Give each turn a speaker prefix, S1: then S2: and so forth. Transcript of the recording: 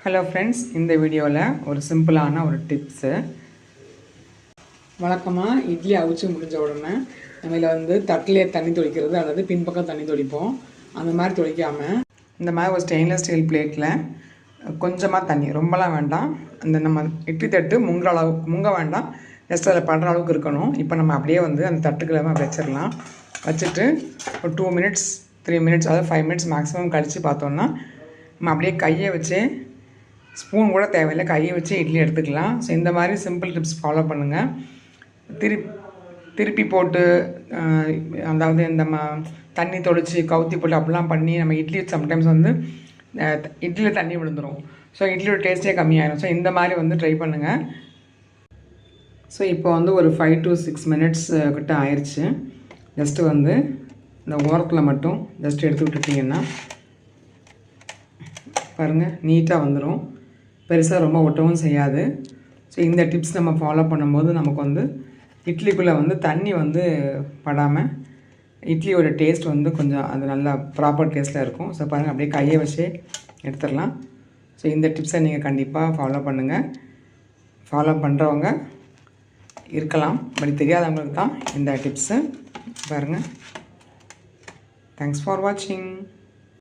S1: Hello friends, இந்த வீடியோவில் ஒரு சிம்பிளான ஒரு டிப்ஸு. வழக்கமாக இட்லி அவிச்சு முடிஞ்ச உடனே நம்ம இதில் தட்டிலே தண்ணி தொளிக்கிறது அல்லது பின்பக்கம் தண்ணி தொளிப்போம். அந்த மாதிரி தொளிக்காமல் இந்த மாதிரி ஒரு ஸ்டெயின்லெஸ் ஸ்டீல் பிளேட்டில் கொஞ்சமாக தண்ணி, ரொம்பலாம் வேண்டாம், அந்த நம்ம இட்லி தட்டு முங்க வேண்டாம், ஜஸ்ட் அதில் படுற அளவுக்கு இருக்கணும். இப்போ நம்ம அப்படியே அந்த தட்டுக்களை வச்சிடலாம். வச்சுட்டு ஒரு 2 மினிட்ஸ் 3 மினிட்ஸ் அதாவது 5 மினிட்ஸ் மேக்ஸிமம் கழித்து பார்த்தோன்னா நம்ம அப்படியே கையை வச்சு, ஸ்பூன் கூட தேவையில்லை, கையை வச்சு இட்லி எடுத்துக்கலாம். ஸோ இந்த மாதிரி சிம்பிள் டிப்ஸ் ஃபாலோ பண்ணுங்கள். திருப்பி போட்டு அதாவது இந்த தண்ணி தொளிச்சு கவுத்தி போட்டு அப்படிலாம் பண்ணி நம்ம இட்லி சம்டைம்ஸ் இட்லியில் தண்ணி விழுந்துடும். ஸோ இட்லியோட டேஸ்ட்டே கம்மியாயிடும். ஸோ இந்த மாதிரி ட்ரை பண்ணுங்கள். ஸோ இப்போ ஒரு 5 to 6 மினிட்ஸ் கிட்ட ஆயிடுச்சு. ஜஸ்ட்டு இந்த ஓரத்தில் மட்டும் ஜஸ்ட் எடுத்து விட்டுட்டிங்கன்னா பாருங்கள், நீட்டாக வந்துடும். பெருசாக ரொம்ப ஒட்டவும் செய்யாது. ஸோ இந்த டிப்ஸ் நம்ம ஃபாலோ பண்ணும்போது நமக்கு இட்லிக்குள்ளே தண்ணி படாமல் இட்லியோட டேஸ்ட் கொஞ்சம் அது நல்லா ப்ராப்பர் டேஸ்ட்டில் இருக்கும். ஸோ பாருங்கள், அப்படியே கையை வச்சு எடுத்துடலாம். ஸோ இந்த டிப்ஸை நீங்கள் கண்டிப்பாக ஃபாலோ பண்ணுங்கள். ஃபாலோ பண்ணுறவங்க இருக்கலாம், பட் தெரியாதவங்களுக்கு தான் இந்த டிப்ஸு. பாருங்கள். தேங்க்ஸ் ஃபார் வாட்சிங்.